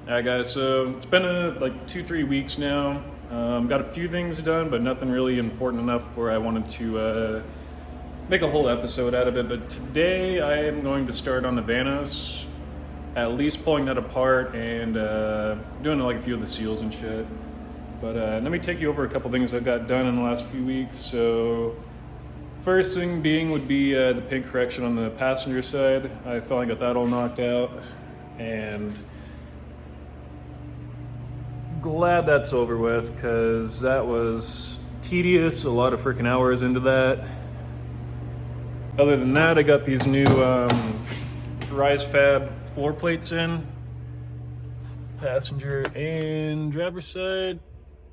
Alright guys, so it's been like 2-3 weeks now. Got a few things done, but nothing really important enough where I wanted to make a whole episode out of it. But today I am going to start on the Vanos, at least pulling that apart and doing like a few of the seals and shit. But let me take you over a couple things I've got done in the last few weeks. So first thing being would be the paint correction on the passenger side. I finally got that all knocked out, and glad that's over with, because that was tedious, a lot of freaking hours into that. Other than that, I got these new Rise Fab floor plates in, passenger and driver's side.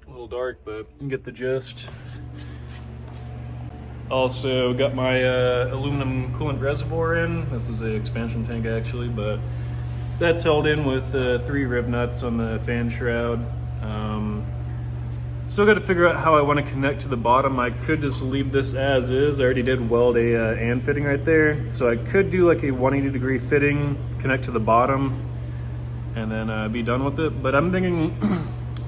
A little dark, but you get the gist. Also got my aluminum coolant reservoir in. This is an expansion tank actually, but that's held in with 3 rib nuts on the fan shroud. Still got to figure out how I want to connect to the bottom. I could just leave this as is. I already did weld a and fitting right there, so I could do like a 180-degree fitting, connect to the bottom, and then be done with it. But I'm thinking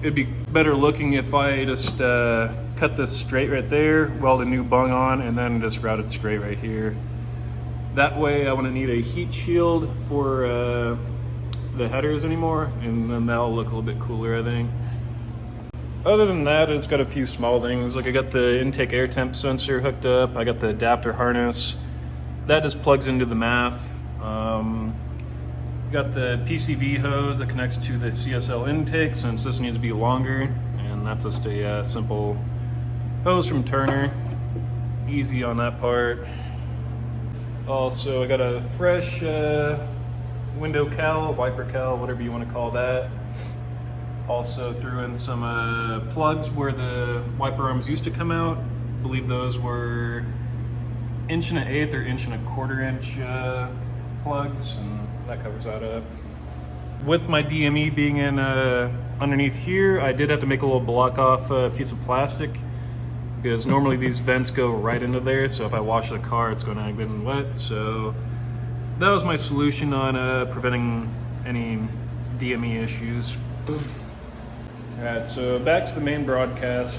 it'd be better looking if I just cut this straight right there, weld a new bung on, and then just route it straight right here. That way I wouldn't need a heat shield for the headers anymore, and then that'll look a little bit cooler, I think. Other than that, it's got a few small things. Like I got the intake air temp sensor hooked up. I got the adapter harness. That just plugs into the MAF. Got the PCV hose that connects to the CSL intake, since this needs to be longer, and that's just a simple hose from Turner. Easy on that part. Also, I got a fresh window cowl, wiper cowl, whatever you want to call that. Also threw in some plugs where the wiper arms used to come out. I believe those were 1 1/8 or 1 1/4 plugs, and that covers that up. With my DME being in underneath here, I did have to make a little block off piece of plastic, because normally these vents go right into there, so if I wash the car it's going to get wet. So that was my solution on preventing any DME issues. Alright, so back to the main broadcast.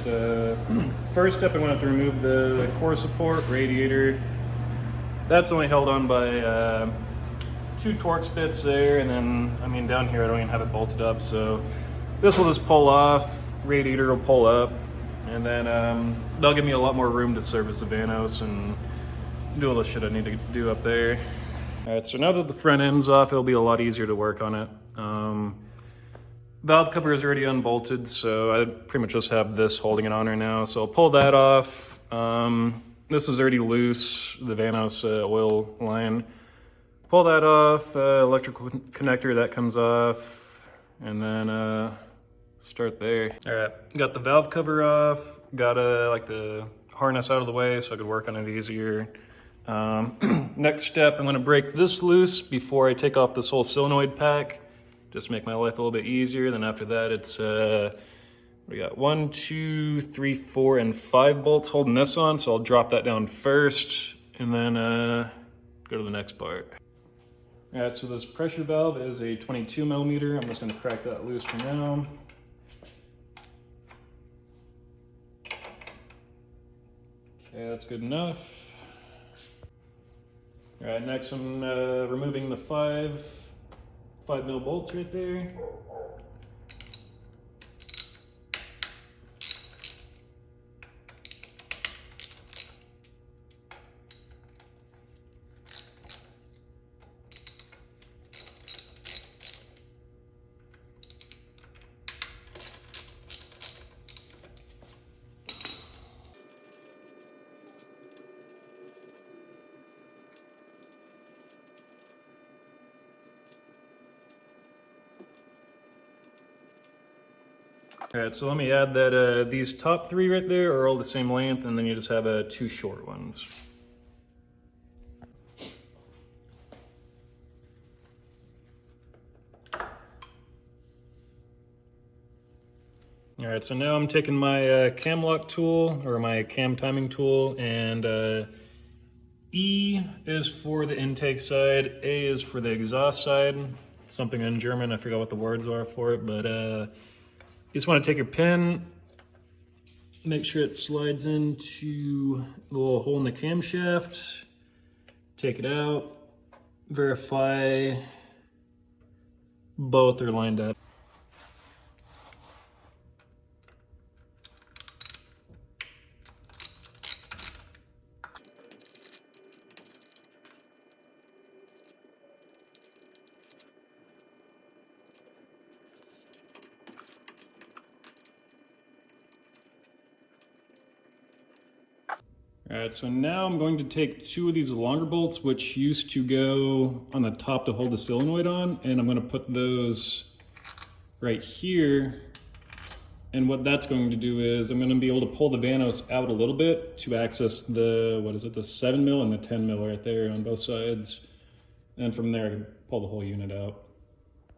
First step, I'm going to have to remove the core support radiator. That's only held on by 2 Torx bits there, and then, down here I don't even have it bolted up, so this will just pull off, radiator will pull up, and then that'll give me a lot more room to service the Vanos and do all the shit I need to do up there. Alright, so now that the front end's off, it'll be a lot easier to work on it. Valve cover is already unbolted, so I pretty much just have this holding it on right now. So I'll pull that off. This is already loose, the Vanos oil line. Pull that off, electrical connector, that comes off, and then start there. All right, got the valve cover off, got like the harness out of the way so I could work on it easier. Next step, I'm gonna break this loose before I take off this whole solenoid pack, just to make my life a little bit easier. Then after that, it's we got 1, 2, 3, 4, and 5 bolts holding this on, so I'll drop that down first and then go to the next part. All right, so this pressure valve is a 22 millimeter. I'm just gonna crack that loose for now. Okay, that's good enough. All right, next I'm removing the 5 mil bolts right there. All right, so let me add that these top 3 right there are all the same length, and then you just have 2 short ones. All right, so now I'm taking my cam lock tool, or my cam timing tool, and E is for the intake side, A is for the exhaust side. something in German. I forgot what the words are for it, but you just want to take your pin, make sure it slides into the little hole in the camshaft, take it out, verify both are lined up. All right, so now I'm going to take two of these longer bolts, which used to go on the top to hold the solenoid on, and I'm going to put those right here. And what that's going to do is I'm going to be able to pull the Vanos out a little bit to access the, what is it, the 7 mil and the 10 mil right there on both sides. And from there I can pull the whole unit out.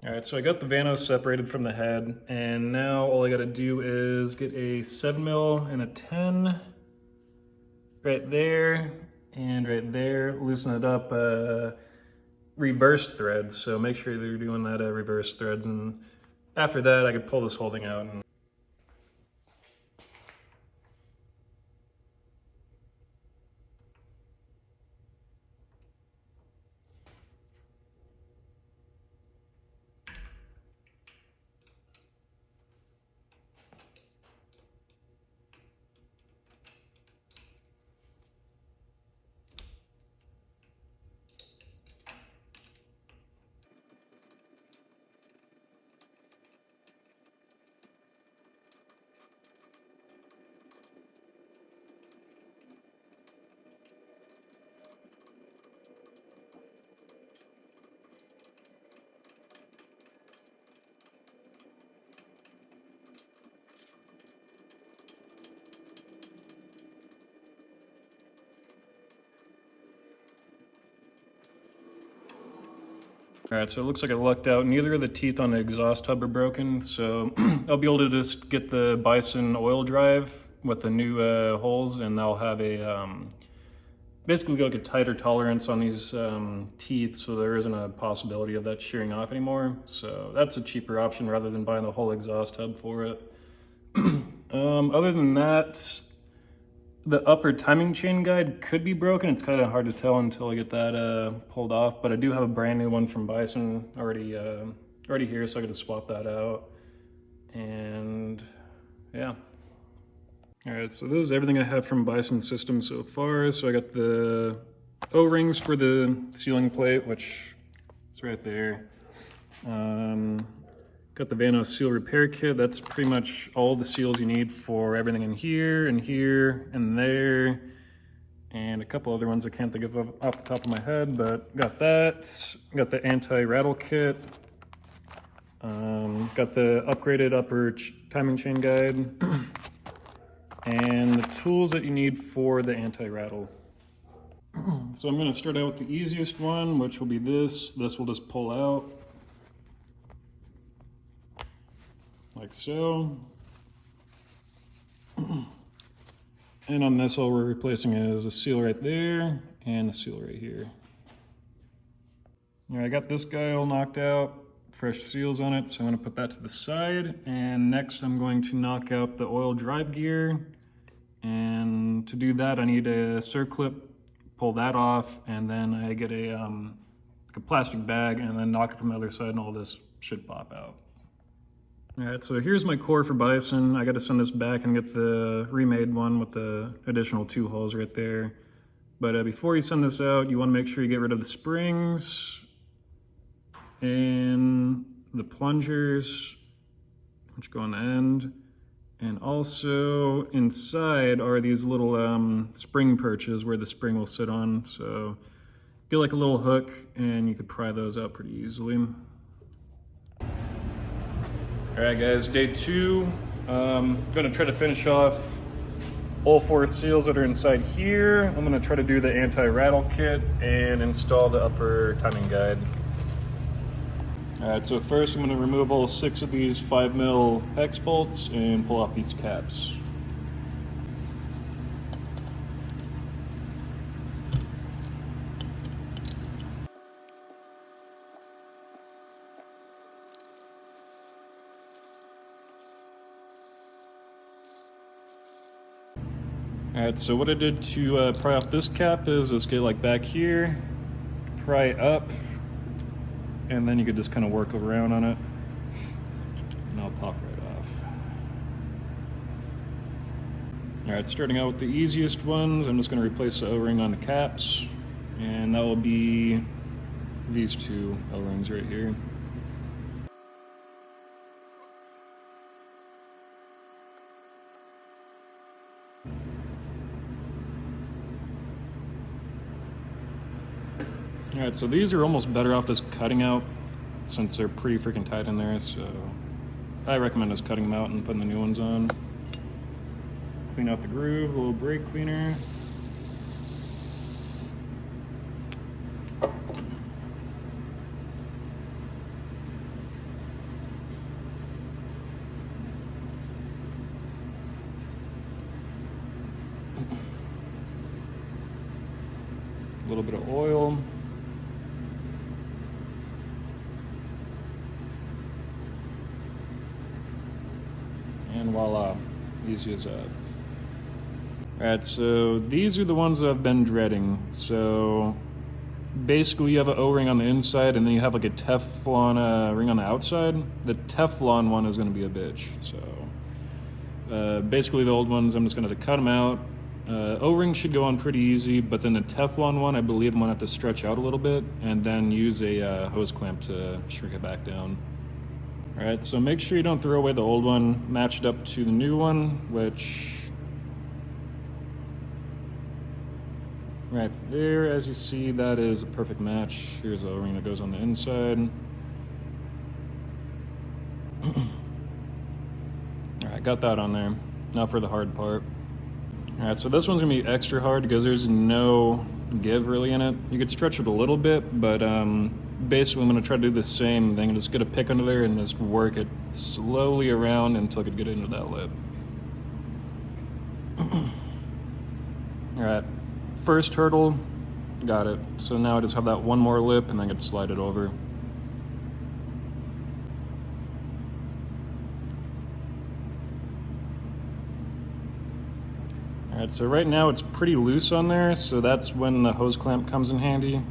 All right, so I got the Vanos separated from the head, and now all I got to do is get a 7 mil and a 10 right there and right there, loosen it up, reverse threads. So make sure you're doing that reverse threads, and after that I could pull this whole thing out. All right, so it looks like I lucked out. Neither of the teeth on the exhaust hub are broken, so I'll be able to just get the Bison oil drive with the new holes, and I'll have a basically like a tighter tolerance on these teeth, so there isn't a possibility of that shearing off anymore. So that's a cheaper option rather than buying the whole exhaust hub for it. Other than that, the upper timing chain guide could be broken. It's kind of hard to tell until I get that pulled off, but I do have a brand new one from Bison already here, so I gotta swap that out. And yeah. All right, so this is everything I have from Bison Systems so far. So I got the O-rings for the sealing plate, which is right there. Got the Vanos seal repair kit. That's pretty much all the seals you need for everything in here and here and there. And a couple other ones I can't think of off the top of my head, but got that. Got the anti-rattle kit. Got the upgraded upper timing chain guide. And the tools that you need for the anti-rattle. So I'm gonna start out with the easiest one, which will be this. This will just pull out. Like so. And on this, all we're replacing is a seal right there and a seal right here. All right, I got this guy all knocked out, fresh seals on it, so I'm gonna put that to the side. And next I'm going to knock out the oil drive gear. And to do that, I need a circlip, pull that off, and then I get a plastic bag and then knock it from the other side, and all this should pop out. All right, so here's my core for Bison. I got to send this back and get the remade one with the additional 2 holes right there. But before you send this out, you want to make sure you get rid of the springs and the plungers, which go on the end. And also inside are these little spring perches where the spring will sit on. So get like a little hook and you could pry those out pretty easily. All right guys, day 2. Gonna try to finish off all 4 seals that are inside here. I'm gonna try to do the anti-rattle kit and install the upper timing guide. All right, so first I'm gonna remove all 6 of these 5mm hex bolts and pull off these caps. Alright, so what I did to pry off this cap is let's get like back here, pry up, and then you could just kind of work around on it, and I'll pop right off. Alright, starting out with the easiest ones, I'm just going to replace the O-ring on the caps, and that will be these two O-rings right here. Alright, so these are almost better off just cutting out since they're pretty freaking tight in there, so I recommend just cutting them out and putting the new ones on. Clean out the groove, a little brake cleaner. A little bit of oil. And voila, easy as that. Alright, so these are the ones that I've been dreading. So basically you have an O-ring on the inside and then you have like a Teflon ring on the outside. The Teflon one is going to be a bitch. So basically the old ones, I'm just going to cut them out. O-ring should go on pretty easy, but then the Teflon one, I believe I'm going to have to stretch out a little bit and then use a hose clamp to shrink it back down. Alright, so make sure you don't throw away the old one matched up to the new one, which right there, as you see, that is a perfect match. Here's the O-ring that goes on the inside. Alright, got that on there. Now for the hard part. Alright, so this one's gonna be extra hard because there's no give really in it. You could stretch it a little bit, but basically I'm gonna try to do the same thing. Just get a pick under there and just work it slowly around until I could get into that lip. Alright, first hurdle, got it. So now I just have that one more lip and then I can slide it over. Alright, so right now it's pretty loose on there, so that's when the hose clamp comes in handy.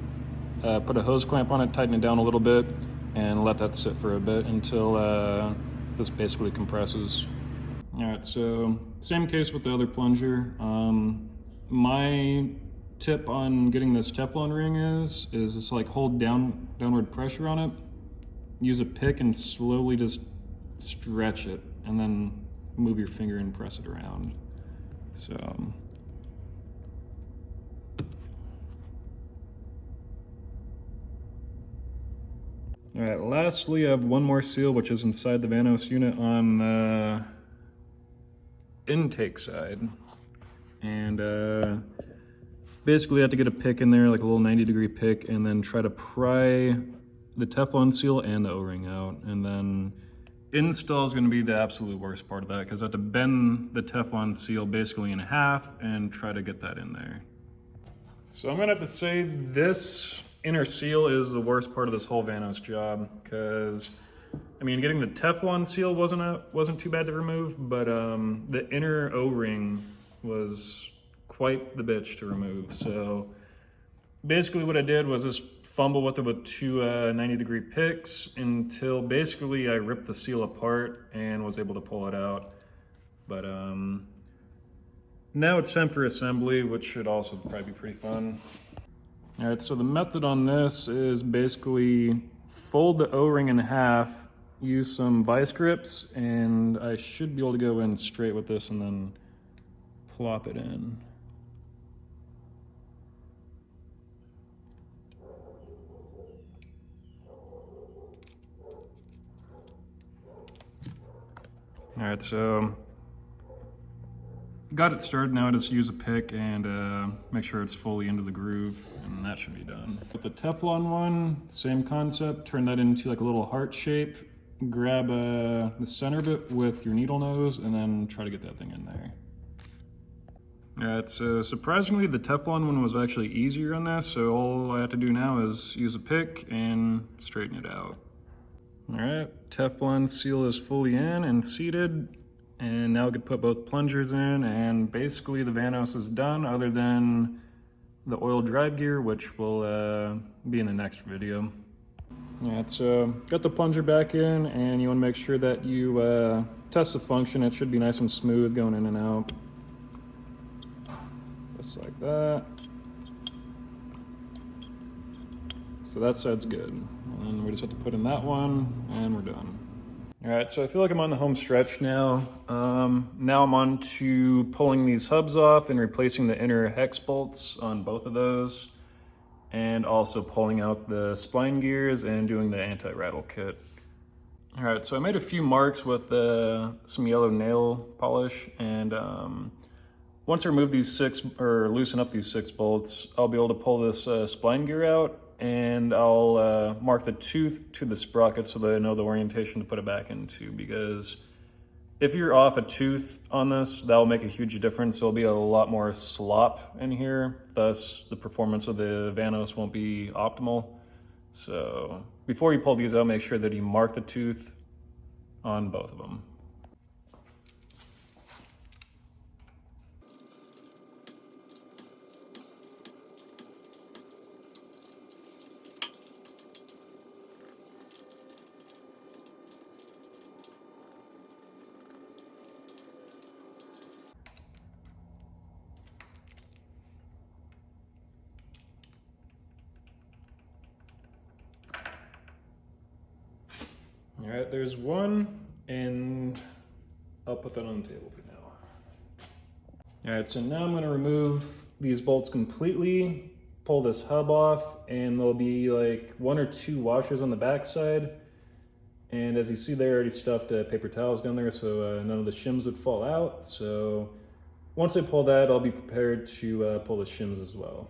Put a hose clamp on it, tighten it down a little bit, and let that sit for a bit until this basically compresses. Alright, so same case with the other plunger. My tip on getting this Teflon ring is just like hold downward pressure on it, use a pick and slowly just stretch it, and then move your finger and press it around. So all right, lastly I have one more seal which is inside the Vanos unit on the intake side, and basically I have to get a pick in there, like a little 90-degree pick, and then try to pry the Teflon seal and the O-ring out, and then install is going to be the absolute worst part of that because I have to bend the Teflon seal basically in half and try to get that in there. So I'm going to have to say this inner seal is the worst part of this whole Vanos job because, I mean, getting the Teflon seal wasn't too bad to remove, but the inner O-ring was quite the bitch to remove. So basically what I did was just fumble with it with two 90-degree picks until basically I ripped the seal apart and was able to pull it out. But now it's time for assembly, which should also probably be pretty fun. All right, so the method on this is basically fold the O-ring in half, use some vice grips, and I should be able to go in straight with this and then plop it in. All right, so got it started. Now I just use a pick and make sure it's fully into the groove, and that should be done. With the Teflon one, same concept. Turn that into like a little heart shape. Grab the center of it with your needle nose, and then try to get that thing in there. Yeah, so surprisingly, the Teflon one was actually easier on this. So all I have to do now is use a pick and straighten it out. All right, Teflon seal is fully in and seated, And now we could put both plungers in, and basically the Vanos is done, other than the oil drive gear, which will be in the next video. Yeah, so got the plunger back in, and you want to make sure that you test the function. It should be nice and smooth going in and out. Just like that. So that side's good. And we just have to put in that one, and we're done. All right, so I feel like I'm on the home stretch now. Now I'm on to pulling these hubs off and replacing the inner hex bolts on both of those, and also pulling out the spline gears and doing the anti-rattle kit. All right, so I made a few marks with some yellow nail polish, and once I remove these loosen up these 6 bolts, I'll be able to pull this spline gear out, and I'll mark the tooth to the sprocket so that I know the orientation to put it back into, because if you're off a tooth on this, that'll make a huge difference. There'll be a lot more slop in here, thus the performance of the Vanos won't be optimal. So before you pull these out, make sure that you mark the tooth on both of them. All right, there's one, and I'll put that on the table for now. All right, so now I'm gonna remove these bolts completely, pull this hub off, and there'll be like 1 or 2 washers on the back side. And as you see, they already stuffed paper towels down there, so none of the shims would fall out. So once I pull that, I'll be prepared to pull the shims as well.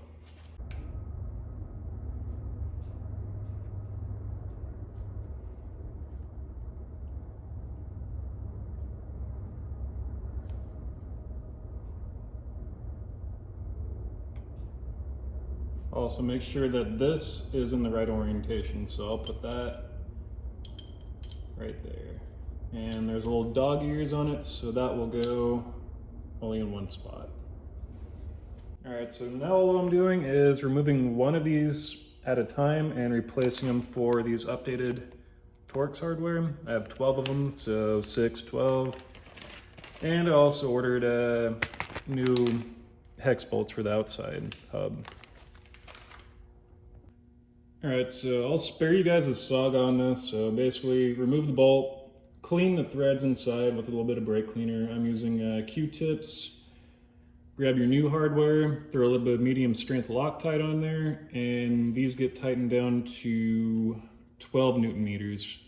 Also make sure that this is in the right orientation, so I'll put that right there. And there's little dog ears on it, so that will go only in one spot. All right, so now all I'm doing is removing one of these at a time and replacing them for these updated Torx hardware. I have 12 of them, so 6, 12. And I also ordered new hex bolts for the outside hub. All right, so I'll spare you guys a saga on this. So basically, remove the bolt, clean the threads inside with a little bit of brake cleaner. I'm using Q-tips. Grab your new hardware, throw a little bit of medium strength Loctite on there, and these get tightened down to 12 Newton meters.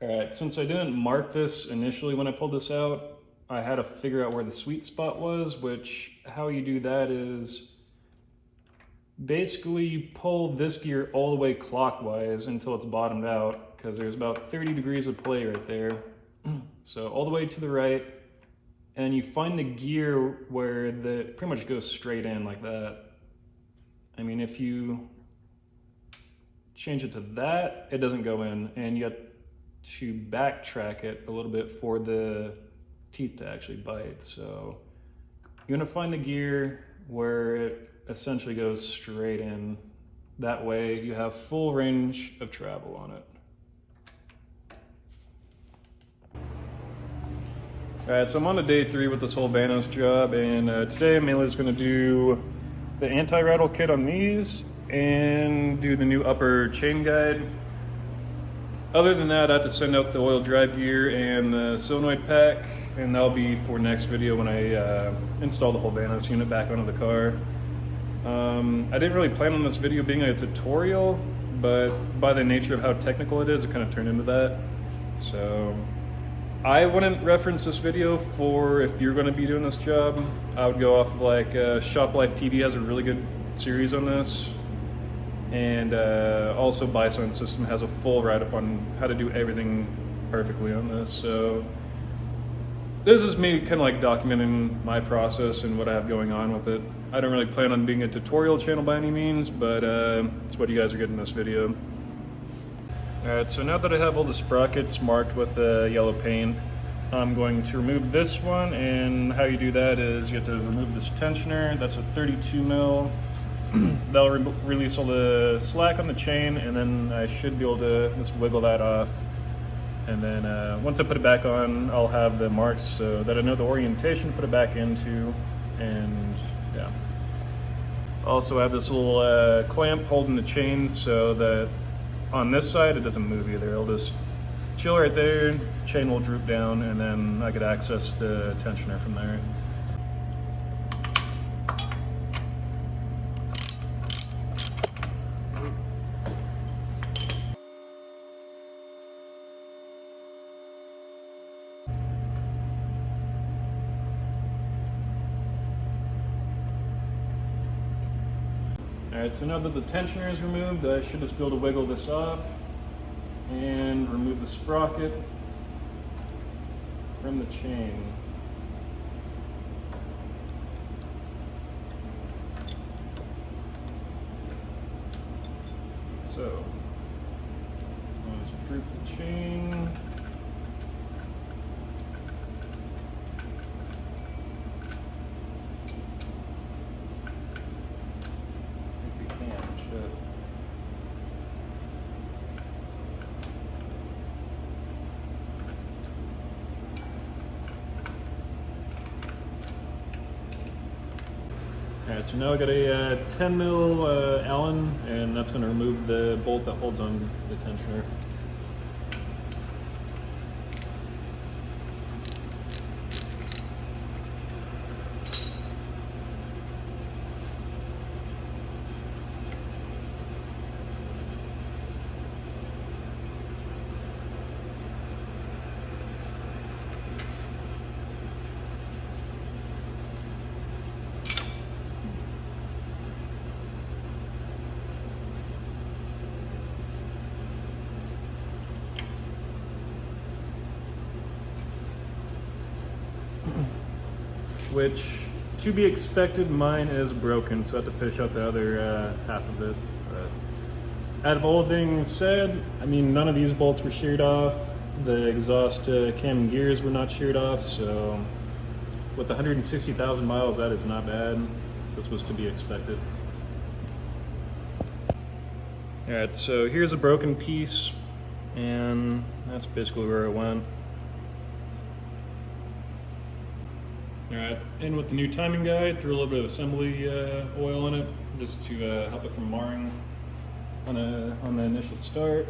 All right, since I didn't mark this initially when I pulled this out, I had to figure out where the sweet spot was, which how you do that is basically you pull this gear all the way clockwise until it's bottomed out, because there's about 30 degrees of play right there. So all the way to the right, and you find the gear where the pretty much goes straight in like that. I mean, if you change it to that, it doesn't go in, and you have to backtrack it a little bit for the teeth to actually bite. So you want to find the gear where it essentially goes straight in. That way you have full range of travel on it. All right, so I'm on to day 3 with this whole Vanos job, and today I'm mainly just gonna do the anti-rattle kit on these and do the new upper chain guide. Other than that, I have to send out the oil drive gear and the solenoid pack, and that'll be for next video when I install the whole Vanos unit back onto the car. I didn't really plan on this video being a tutorial, but by the nature of how technical it is, it kind of turned into that. So I wouldn't reference this video for if you're going to be doing this job. I would go off of like Shop Life TV has a really good series on this, and also Bison System has a full write-up on how to do everything perfectly on this. So this is me kind of like documenting my process and what I have going on with it. I don't really plan on being a tutorial channel by any means, but it's what you guys are getting in this video. Alright, so now that I have all the sprockets marked with yellow paint, I'm going to remove this one, and how you do that is you have to remove this tensioner. That's a 32 mil. That'll release all the slack on the chain, and then I should be able to just wiggle that off. And then once I put it back on, I'll have the marks so that I know the orientation to put it back into, and yeah. Also have this little clamp holding the chain so that on this side it doesn't move either. It'll just chill right there, chain will droop down, and then I could access the tensioner from there. Alright, so now that the tensioner is removed, I should just be able to wiggle this off and remove the sprocket from the chain. So, let's droop the chain. Alright, so now I got a 10 mil Allen, and that's going to remove the bolt that holds on the tensioner. Which, to be expected, mine is broken, so I have to fish out the other half of it. But out of all things said, I mean, none of these bolts were sheared off. The exhaust cam gears were not sheared off, so with 160,000 miles, that is not bad. This was to be expected. Alright, so here's a broken piece, and that's basically where it went. Alright, in with the new timing guide, threw a little bit of assembly oil in it, just to help it from marring on the initial start.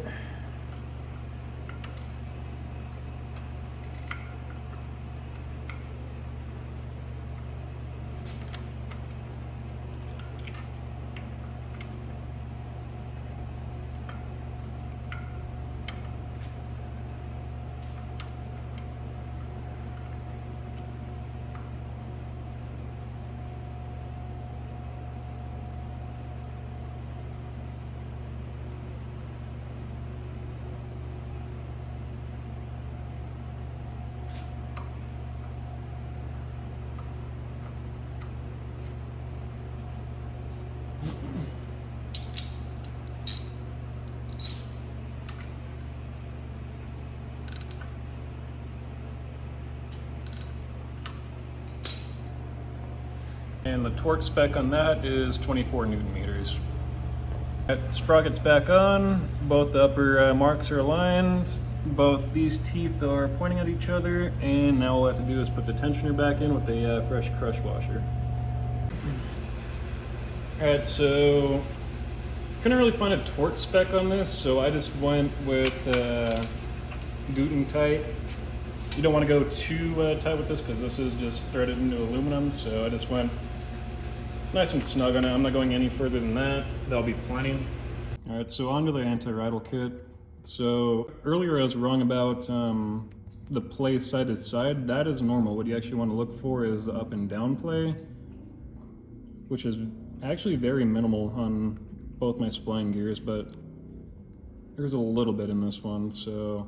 And the torque spec on that is 24 Newton meters. That sprocket's back on, both the upper marks are aligned, both these teeth are pointing at each other, and now all I have to do is put the tensioner back in with a fresh crush washer. Alright, so couldn't really find a torque spec on this, so I just went with Guten tight. You don't want to go too tight with this because this is just threaded into aluminum, so I just went nice and snug on it. I'm not going any further than that. That'll be plenty. All right, so on to the anti-rattle kit. So earlier I was wrong about the play side to side. That is normal. What you actually want to look for is the up and down play, which is actually very minimal on both my spline gears, but there's a little bit in this one. So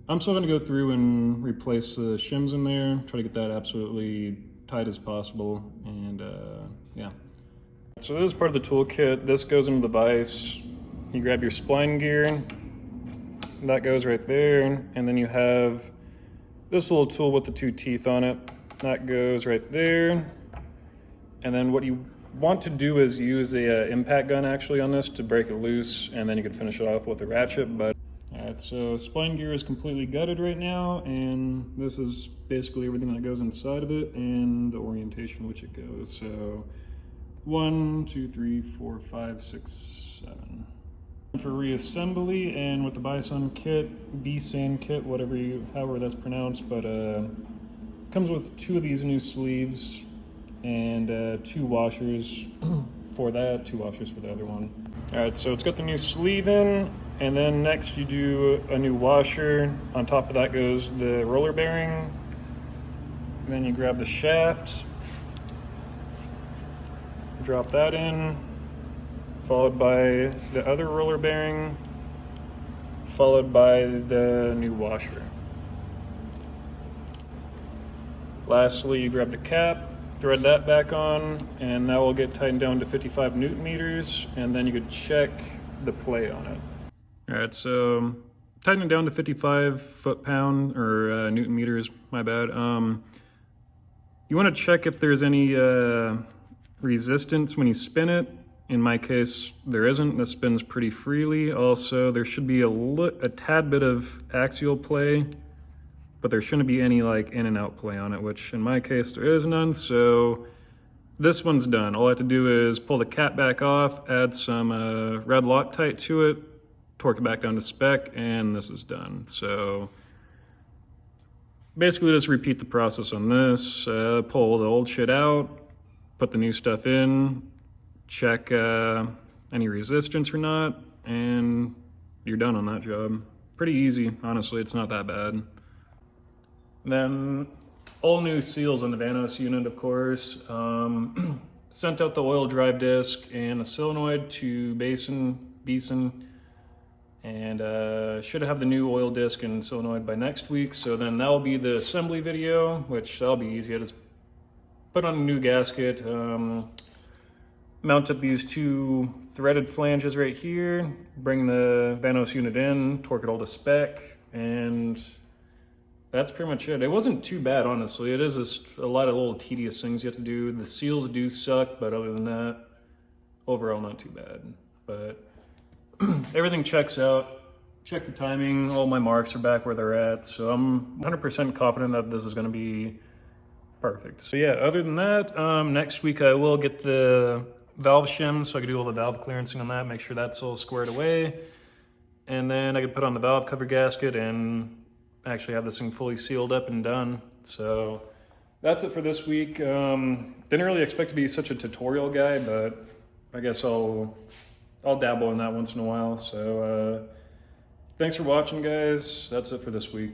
I'm still going to go through and replace the shims in there, try to get that absolutely tight as possible, and yeah. So this is part of the toolkit. This goes into the vise. You grab your spline gear, that goes right there, and then you have this little tool with the 2 teeth on it, that goes right there. And then what you want to do is use a impact gun actually on this to break it loose, and then you can finish it off with a ratchet. But alright, so spline gear is completely gutted right now, and this is basically everything that goes inside of it and the orientation in which it goes. So 1, 2, 3, 4, 5, 6, 7. For reassembly, and with the Bison kit, B-San kit, however that's pronounced, but comes with 2 of these new sleeves and 2 washers for that, 2 washers for the other one. Alright, so it's got the new sleeve in, and then next you do a new washer. On top of that goes the roller bearing. And then you grab the shaft, drop that in, followed by the other roller bearing, followed by the new washer. Lastly, you grab the cap, thread that back on, and that will get tightened down to 55 Newton meters, and then you could check the play on it. All right, so tighten it down to 55 foot-pound, or Newton meters, my bad. You want to check if there's any resistance when you spin it. In my case, there isn't. This spins pretty freely. Also, there should be a tad bit of axial play, but there shouldn't be any like in and out play on it, which in my case there is none. So this one's done. All I have to do is pull the cap back off, add some red Loctite to it, torque it back down to spec, and this is done. So basically just repeat the process on this, pull the old shit out, put the new stuff in, check any resistance or not, and you're done on that job. Pretty easy, honestly, it's not that bad. Then all new seals on the Vanos unit, of course. Sent out the oil drive disc and the solenoid to Beeson, and should have the new oil disc and solenoid by next week. So then that'll be the assembly video, which that'll be easy. I just put on a new gasket, mount up these 2 threaded flanges right here, bring the Vanos unit in, torque it all to spec, and that's pretty much it. It wasn't too bad, honestly. It is just a lot of little tedious things you have to do. The seals do suck, but other than that, overall not too bad. But everything checks out. Check the timing. All my marks are back where they're at. So I'm 100% confident that this is going to be perfect. So yeah, other than that, next week I will get the valve shim so I can do all the valve clearancing on that, make sure that's all squared away. And then I can put on the valve cover gasket and actually have this thing fully sealed up and done. So that's it for this week. Didn't really expect to be such a tutorial guy, but I guess I'll dabble in that once in a while. So thanks for watching, guys. That's it for this week.